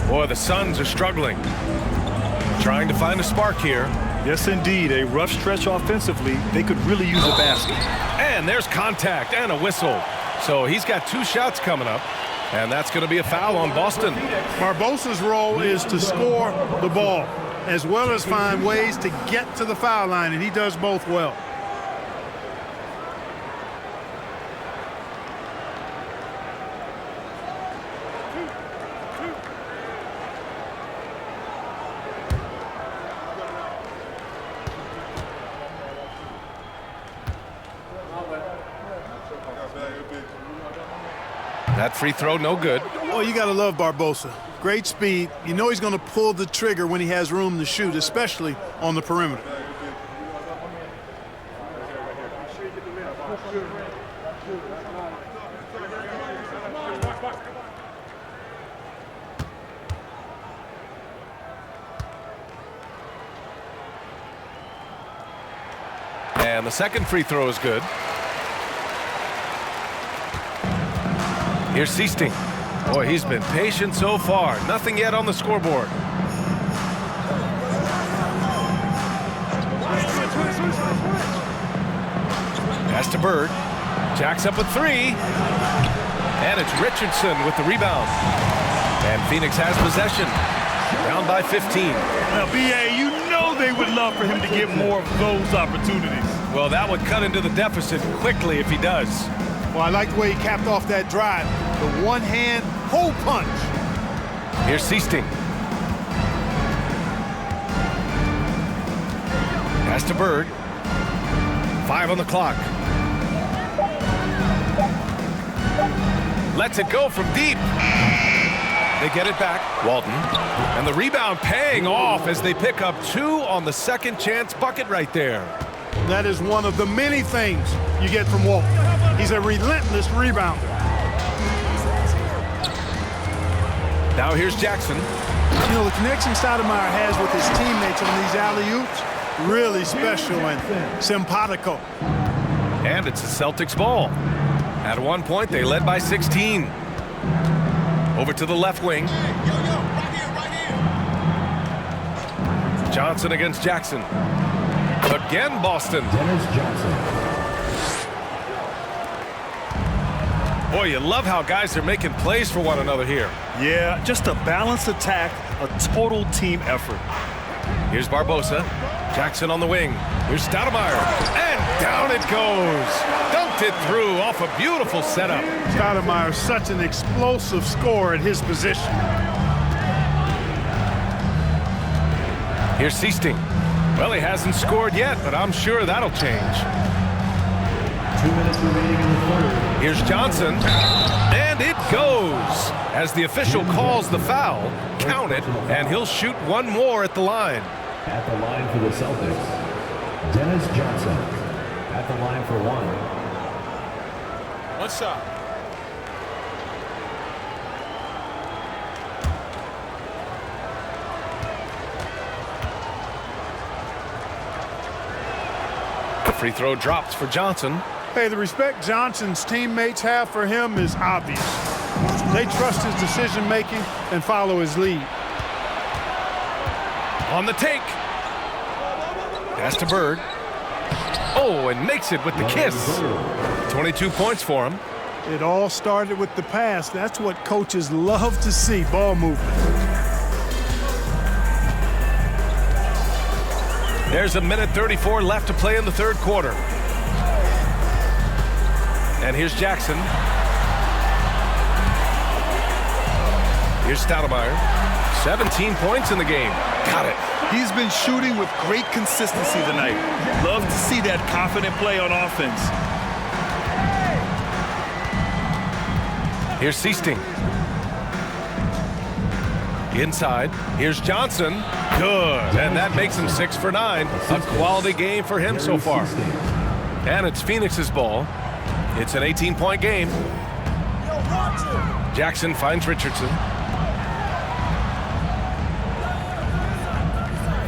Boy, the Suns are struggling. Trying to find a spark here. Yes, indeed. A rough stretch offensively. They could really use a basket. And there's contact and a whistle. So he's got 2 shots coming up. And that's going to be a foul on Boston. Barbosa's role is to score the ball as well as find ways to get to the foul line, and he does both well. That free throw, no good. Oh, you got to love Barbosa. Great speed. You know he's going to pull the trigger when he has room to shoot, especially on the perimeter. And the second free throw is good. Here's Seasting. Boy, he's been patient so far. Nothing yet on the scoreboard. Pass to Bird. Jacks up with 3. And it's Richardson with the rebound. And Phoenix has possession. Down by 15. Now, B.A., you know they would love for him to get more of those opportunities. Well, that would cut into the deficit quickly if he does. Well, I like the way he capped off that drive. The one-hand hole punch. Here's Seasting. Pass to Bird. 5 on the clock. Lets it go from deep. They get it back. Walton. And the rebound paying off as they pick up 2 on the second chance bucket right there. That is one of the many things you get from Walton. He's a relentless rebounder. Now here's Jackson. You know, the connection Stoudemire has with his teammates on these alley-oops, really special and simpatico. And it's the Celtics ball. At one point, they led by 16. Over to the left wing. Johnson against Jackson. Again, Boston. Dennis Johnson. Boy, you love how guys are making plays for one another here. Yeah, just a balanced attack, a total team effort. Here's Barbosa. Jackson on the wing. Here's Stoudemire. And down it goes. Dunked it through off a beautiful setup. Stoudemire, such an explosive scorer at his position. Here's Seasting. Well, he hasn't scored yet, but I'm sure that'll change. 2 minutes remaining in the third. Here's Johnson. And it goes. As the official calls the foul, count it, and he'll shoot one more at the line. At the line for the Celtics, Dennis Johnson. At the line for one. One shot. The free throw drops for Johnson. Hey, the respect Johnson's teammates have for him is obvious. They trust his decision-making and follow his lead. On the take. Pass to Bird. Oh, and makes it with the kiss. 22 points for him. It all started with the pass. That's what coaches love to see, ball movement. There's a minute 34 left to play in the third quarter. And here's Jackson. Here's Stoudemire. 17 points in the game. Got it. He's been shooting with great consistency tonight. Love to see that confident play on offense. Here's Seasting. Inside. Here's Johnson. Good. And that makes him 6 for 9. A quality game for him so far. And it's Phoenix's ball. It's an 18-point game. Jackson finds Richardson.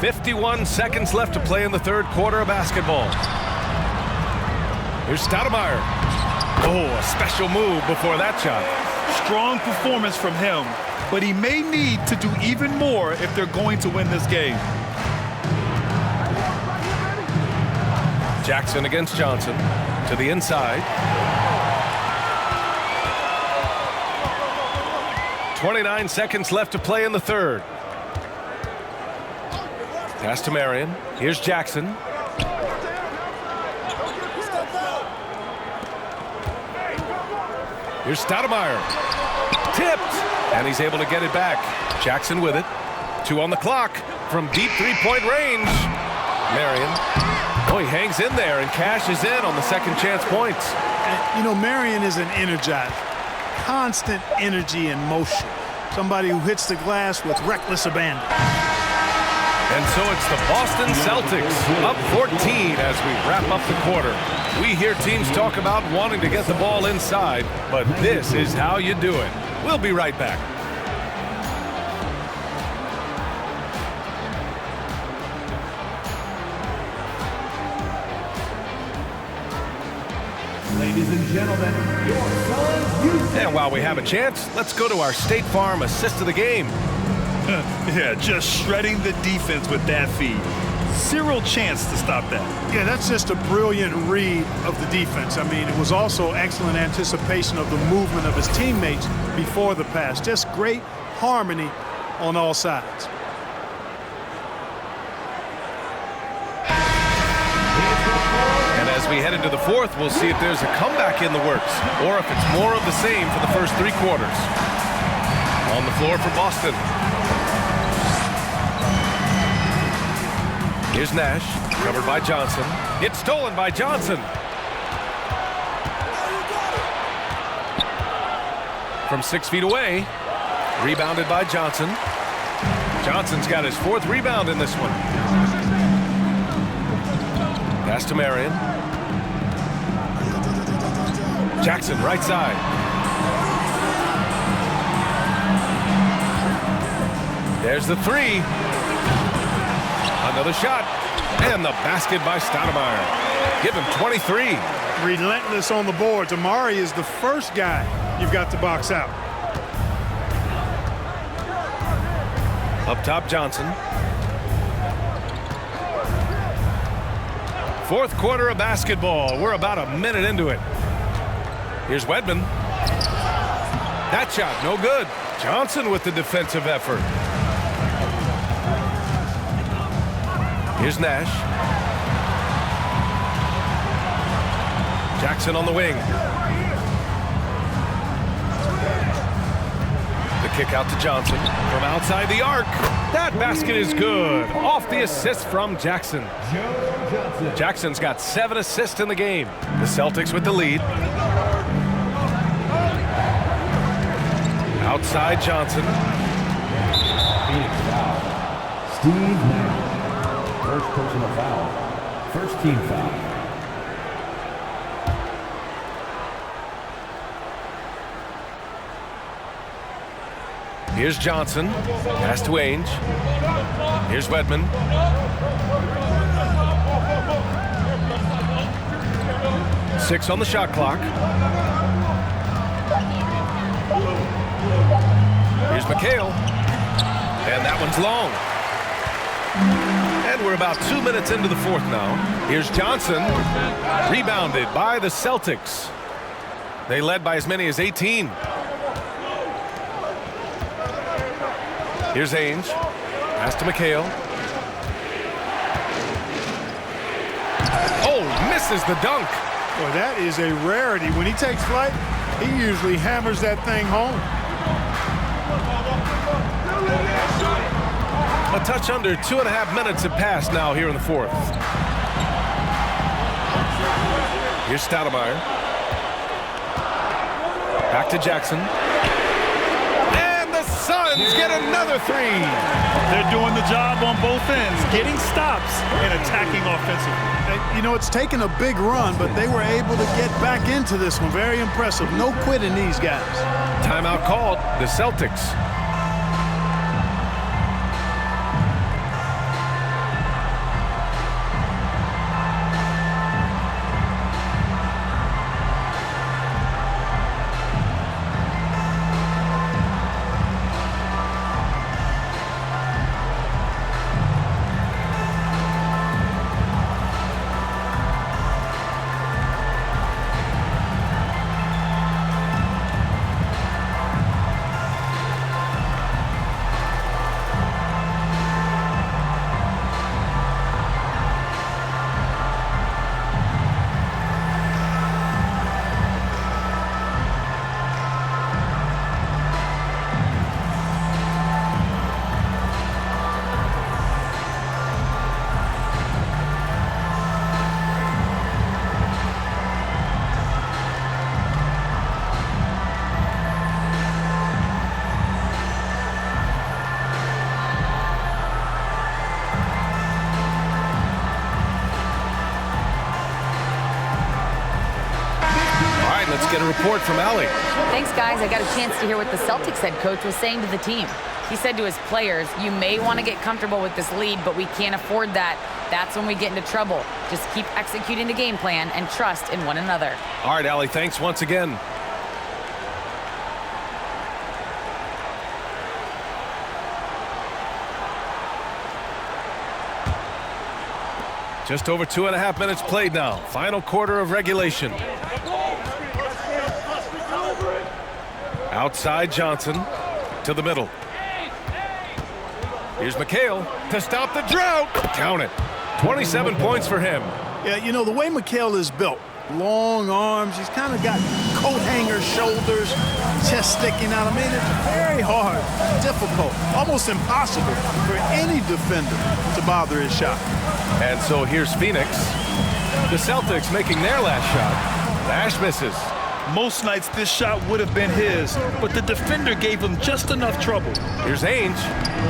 51 seconds left to play in the third quarter of basketball. Here's Stoudemire. Oh, a special move before that shot. Strong performance from him, but he may need to do even more if they're going to win this game. Jackson against Johnson. To the inside. 29 seconds left to play in the third. Pass to Marion. Here's Jackson. Here's Stoudemire. Tipped. And he's able to get it back. Jackson with it. 2 on the clock. From deep three-point range. Marion. Oh, he hangs in there and cashes in on the second chance points. And, you know, Marion is an energizer. Constant energy and motion. Somebody who hits the glass with reckless abandon. And so it's the Boston Celtics up 14 as we wrap up the quarter. We hear teams talk about wanting to get the ball inside, but this is how you do it. We'll be right back. Ladies and gentlemen, your Suns Houston. And while we have a chance, let's go to our State Farm assist of the game. Yeah, just shredding the defense with that feed. Zero chance to stop that. Yeah, that's just a brilliant read of the defense. I mean, it was also excellent anticipation of the movement of his teammates before the pass. Just great harmony on all sides. And as we head into the fourth, we'll see if there's a comeback in the works or if it's more of the same for the first 3 quarters. On the floor for Boston. Here's Nash, covered by Johnson. It's stolen by Johnson. From 6 feet away, rebounded by Johnson. Johnson's got his 4th rebound in this one. Pass to Marion. Jackson, right side. There's the 3. Another shot. And the basket by Stoudemire. Give him 23. Relentless on the boards. Amari is the first guy you've got to box out. Up top, Johnson. 4th quarter of basketball. We're about a minute into it. Here's Wedman. That shot, no good. Johnson with the defensive effort. Here's Nash. Jackson on the wing. The kick out to Johnson from outside the arc. That basket is good. Off the assist from Jackson. Jackson's got 7 assists in the game. The Celtics with the lead. Outside Johnson. Phoenix foul. Steve Nash. First personal foul. First team foul. Here's Johnson. Pass to Ainge. Here's Wedman. Six on the shot clock. Here's McHale. And that one's long. And we're about 2 minutes into the fourth now. Here's Johnson. Rebounded by the Celtics. They led by as many as 18. Here's Ainge. Pass to McHale. Oh, misses the dunk. Boy, that is a rarity. When he takes flight, he usually hammers that thing home. A touch under 2.5 minutes have passed now here in the fourth. Here's Stoudemire. Back to Jackson. And the Suns get another three. They're doing the job on both ends, getting stops and attacking offensively. You know, it's taken a big run, but they were able to get back into this one. Very impressive. No quitting these guys. Timeout called. The Celtics. Let's get a report from Allie. Thanks, guys. I got a chance to hear what the Celtics head coach was saying to the team. He said to his players, you may want to get comfortable with this lead, but we can't afford that. That's when we get into trouble. Just keep executing the game plan and trust in one another. All right, Allie, thanks once again. Just over 2.5 minutes played now. Final quarter of regulation. Outside Johnson to the middle. Here's McHale to stop the drought. Count it. 27 points for him. Yeah, you know, the way McHale is built, long arms, he's kind of got coat hanger shoulders, chest sticking out. I mean, it's very hard, difficult, almost impossible for any defender to bother his shot. And so here's Phoenix. The Celtics making their last shot. Nash misses. Most nights this shot would have been his, but the defender gave him just enough trouble. Here's Ainge.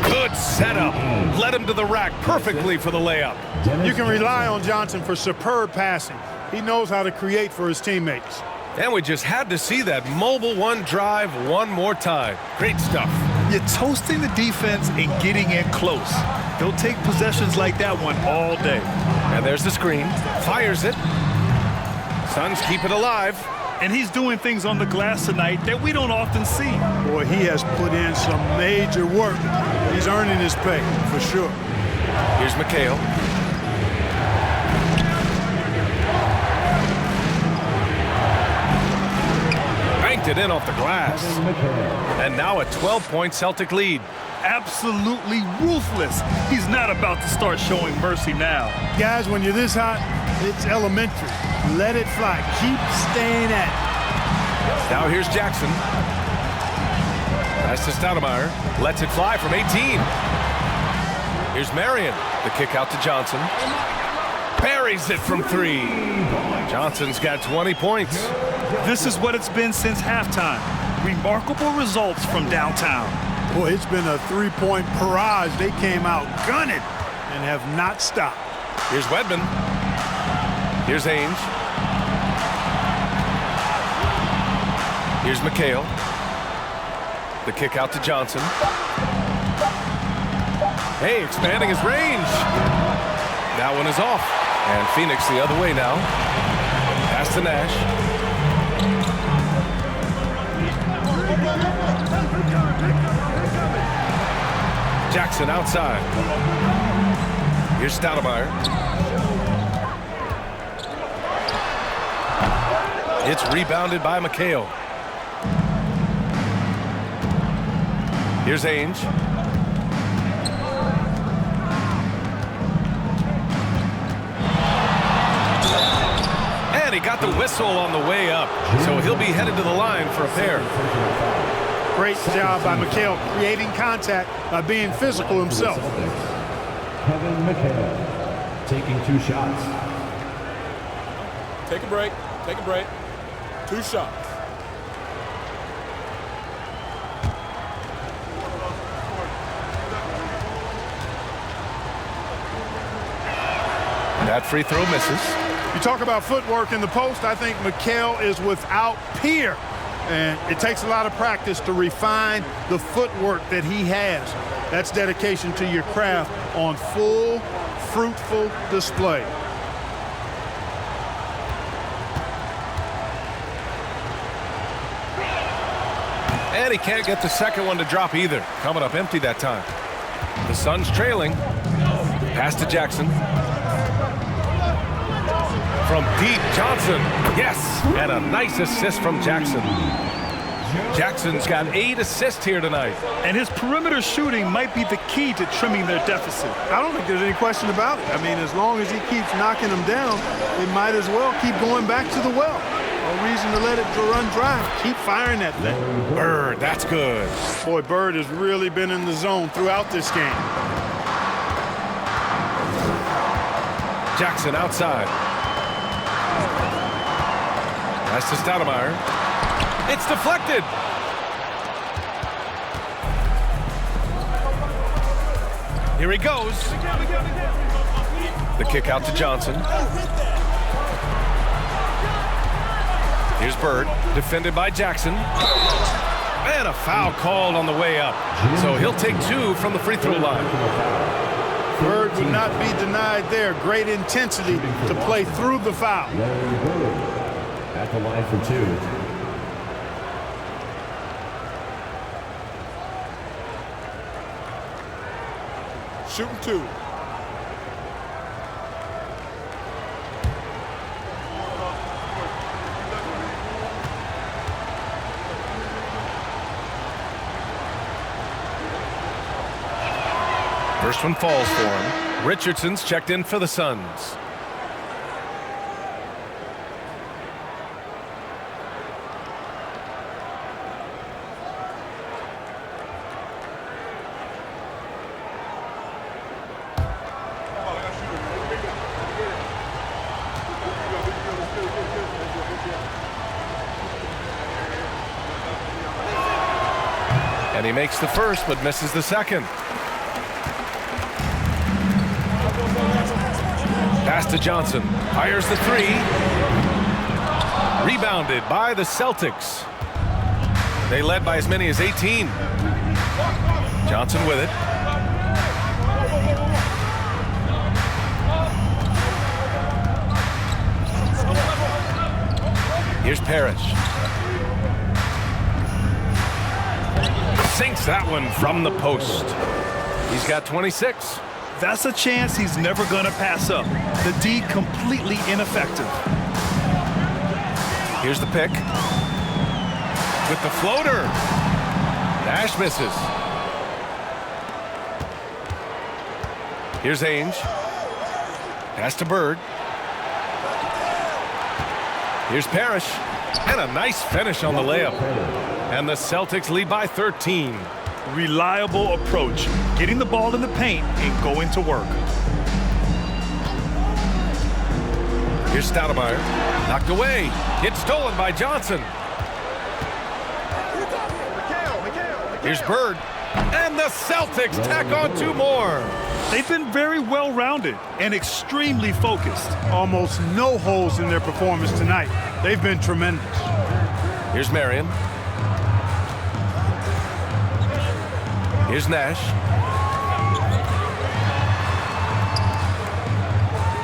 Good setup. Led him to the rack perfectly for the layup. You can rely on Johnson for superb passing. He knows how to create for his teammates. And we just had to see that mobile one drive one more time. Great stuff. You're toasting the defense and getting in close. They'll take possessions like that one all day. And there's the screen. Fires it. Suns keep it alive. And he's doing things on the glass tonight that we don't often see. Boy, he has put in some major work. He's earning his pay, for sure. Here's McHale. Banked it in off the glass. And now a 12-point Celtic lead. Absolutely ruthless. He's not about to start showing mercy now. Guys, when you're this hot, it's elementary. Let it fly. Keep staying at it. Now here's Jackson. Pass to Stoudemire. Lets it fly from 18. Here's Marion. The kick out to Johnson. Buries it from 3. Johnson's got 20 points. This is what it's been since halftime. Remarkable results from downtown. Boy, it's been a three-point barrage. They came out gunning and have not stopped. Here's Wedman. Here's Ainge. Here's McHale. The kick out to Johnson. Hey, expanding his range. That one is off. And Phoenix the other way now. Pass to Nash. Jackson outside. Here's Stoudemire. It's rebounded by McHale. Here's Ainge. And he got the whistle on the way up. So he'll be headed to the line for a pair. Great job by McHale creating contact by being physical himself. Kevin McHale taking 2 shots. Take a break. Take a break. 2 shots. That free throw misses. You talk about footwork in the post, I think McHale is without peer. And it takes a lot of practice to refine the footwork that he has. That's dedication to your craft on full, fruitful display. And he can't get the second one to drop either. Coming up empty that time. The Suns trailing. Pass to Jackson. From deep, Johnson. Yes, and a nice assist from Jackson. Jackson's got 8 assists here tonight. And his perimeter shooting might be the key to trimming their deficit. I don't think there's any question about it. I mean, as long as he keeps knocking them down, they might as well keep going back to the well. No reason to let it run dry. Keep firing that thing. Bird, that's good. Boy, Bird has really been in the zone throughout this game. Jackson outside. Pass to Stoudemire. It's deflected. Here he goes. The kick out to Johnson. Here's Bird, defended by Jackson. And a foul called on the way up. So he'll take 2 from the free throw line. Bird would not be denied there. Great intensity to play through the foul. At the line for 2. Shooting 2. First one falls for him. Richardson's checked in for the Suns. And he makes the first, but misses the second. Pass to Johnson. Fires the 3. Rebounded by the Celtics. They led by as many as 18. Johnson with it. Here's Parrish. Sinks that one from the post. He's got 26. That's a chance he's never going to pass up. The D completely ineffective. Here's the pick. with the floater. Nash misses. Here's Ainge. Pass to Bird. Here's Parrish. And a nice finish on the layup. And the Celtics lead by 13. Reliable approach. Getting the ball in the paint and going to work. Here's Stoudemire. Knocked away. Hit stolen by Johnson. Here's Bird. And the Celtics tack on 2 more. They've been very well-rounded and extremely focused. Almost no holes in their performance tonight. They've been tremendous. Here's Marion. Here's Nash.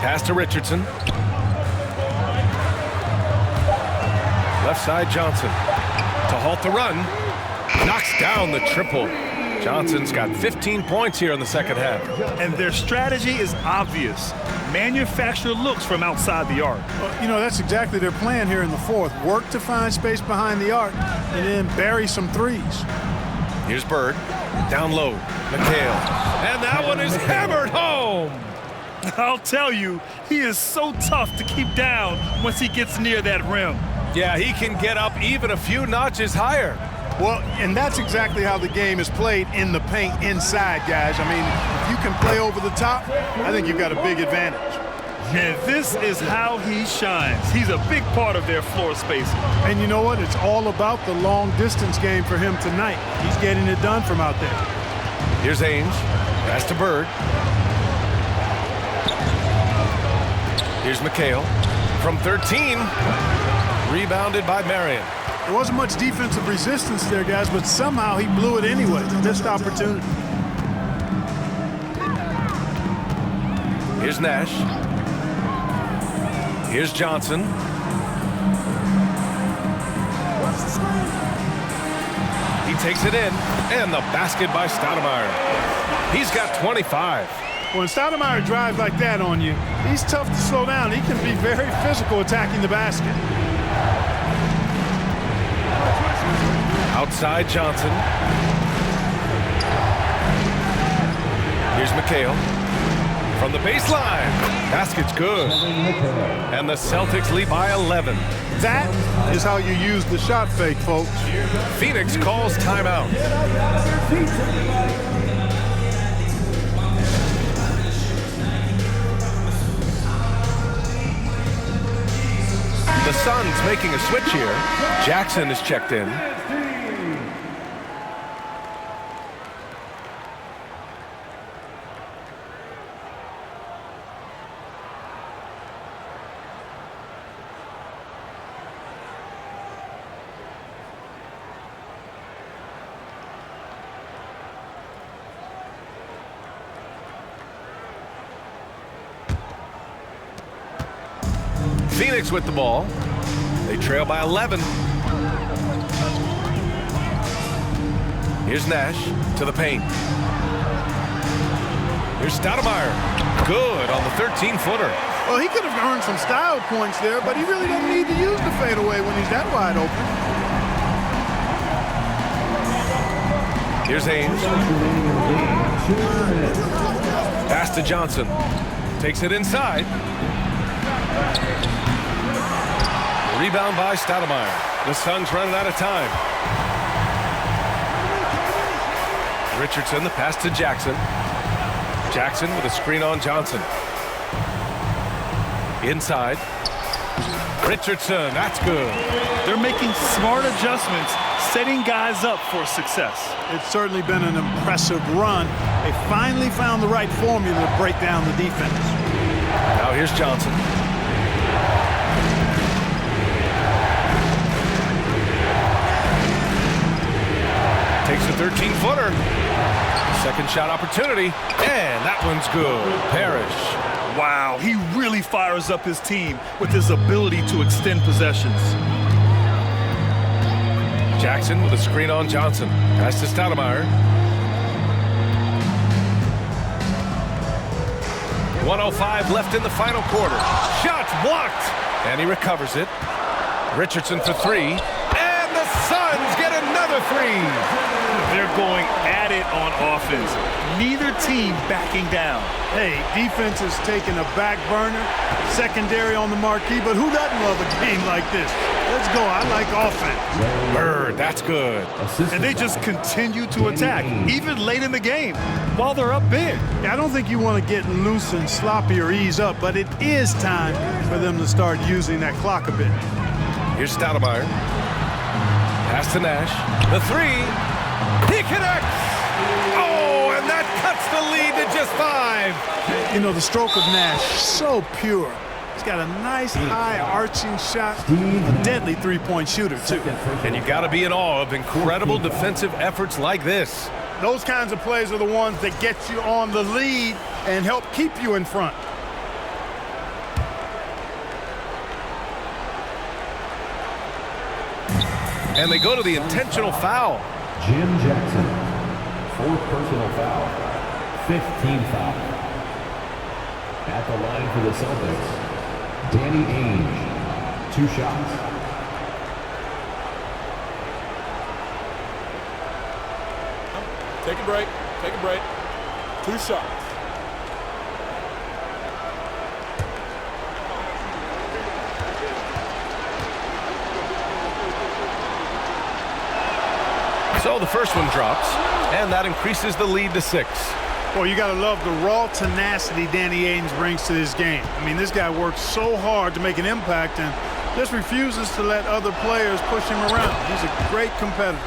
Pass to Richardson. Left side Johnson. To halt the run. Knocks down the triple. Johnson's got 15 points here in the second half. And their strategy is obvious. Manufacture looks from outside the arc. Well, you know, that's exactly their plan here in the fourth. Work to find space behind the arc and then bury some threes. Here's Bird. Down low. McHale. And that one is hammered home. I'll tell you, he is so tough to keep down once he gets near that rim. Yeah, he can get up even a few notches higher. Well, and that's exactly how the game is played in the paint inside, guys. I mean, if you can play over the top, I think you've got a big advantage. And this is how he shines. He's a big part of their floor spacing. And you know what? It's all about the long-distance game for him tonight. He's getting it done from out there. Here's Ainge. Pass to Bird. Here's McHale. From 13. Rebounded by Marion. There wasn't much defensive resistance there, guys, but somehow he blew it anyway. Missed opportunity. Here's Nash. Here's Johnson. He takes it in, and the basket by Stoudemire. He's got 25. When Stoudemire drives like that on you, he's tough to slow down. He can be very physical attacking the basket. Outside Johnson. Here's McHale. From the baseline. Basket's good. And the Celtics lead by 11. That is how you use the shot fake, folks. Phoenix calls timeout. The Suns making a switch here. Jackson is checked in. Phoenix with the ball. They trail by 11. Here's Nash to the paint. Here's Stoudemire. Good on the 13-footer. Well, he could have earned some style points there, but he really doesn't need to use the fadeaway when he's that wide open. Here's Ainge. Pass to Johnson. Takes it inside. Rebound by Stoudemire. The Suns running out of time. Richardson, the pass to Jackson. Jackson with a screen on Johnson. Inside. Richardson, that's good. They're making smart adjustments, setting guys up for success. It's certainly been an impressive run. They finally found the right formula to break down the defense. Now here's Johnson. Takes a 13-footer. Second shot opportunity, and that one's good. Parrish. Wow, he really fires up his team with his ability to extend possessions. Jackson with a screen on Johnson. Pass to Stoudemire. 1:05 left in the final quarter. Shots blocked, and he recovers it. Richardson for three, and the Suns get another three. They're going at it on offense. Neither team backing down. Hey, defense is taking a back burner, secondary on the marquee, but who doesn't love a game like this? Let's go. I like offense. Bird, that's good. And they just continue to attack, even late in the game, while they're up big. Yeah, I don't think you want to get loose and sloppy or ease up, but it is time for them to start using that clock a bit. Here's Stoudemire. Pass to Nash. The three. He connects. Oh, and that cuts the lead to just 5. You know, the stroke of Nash, so pure. He's got a nice high arching shot, a deadly three-point shooter, too. And you got to be in awe of incredible defensive efforts like this. Those kinds of plays are the ones that get you on the lead and help keep you in front. And they go to the intentional foul. Jim Jackson, 4th personal foul, 15th foul. At the line for the Celtics, Danny Ainge, 2 shots. Take a break. Take a break. 2 shots. So the first one drops, and that increases the lead to 6. Well, you got to love the raw tenacity Danny Ainge brings to this game. I mean, this guy works so hard to make an impact and just refuses to let other players push him around. He's a great competitor.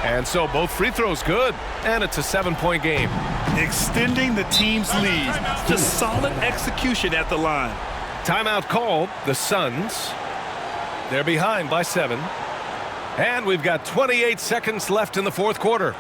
And so both free throws good, and it's a 7-point game. Extending the team's lead. Just solid execution at the line. Timeout called. The Suns. They're behind by 7. And we've got 28 seconds left in the 4th quarter.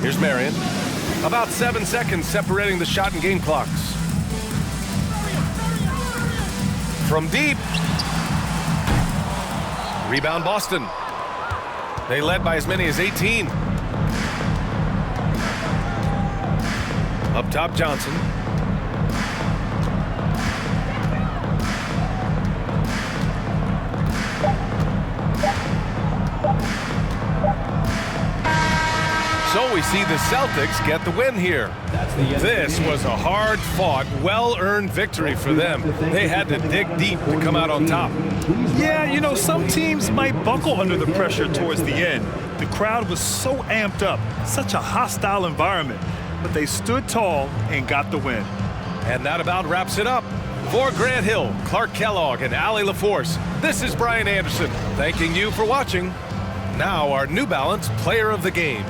Here's Marion. About 7 seconds separating the shot and game clocks. From deep. Rebound Boston. They led by as many as 18. Up top Johnson. So we see the Celtics get the win here. This was a hard-fought, well-earned victory for them. They had to dig deep to come out on top. Yeah, you know, some teams might buckle under the pressure towards the end. The crowd was so amped up, such a hostile environment. But they stood tall and got the win. And that about wraps it up. For Grant Hill, Clark Kellogg, and Allie LaForce, this is Brian Anderson, thanking you for watching. Now our New Balance Player of the Game.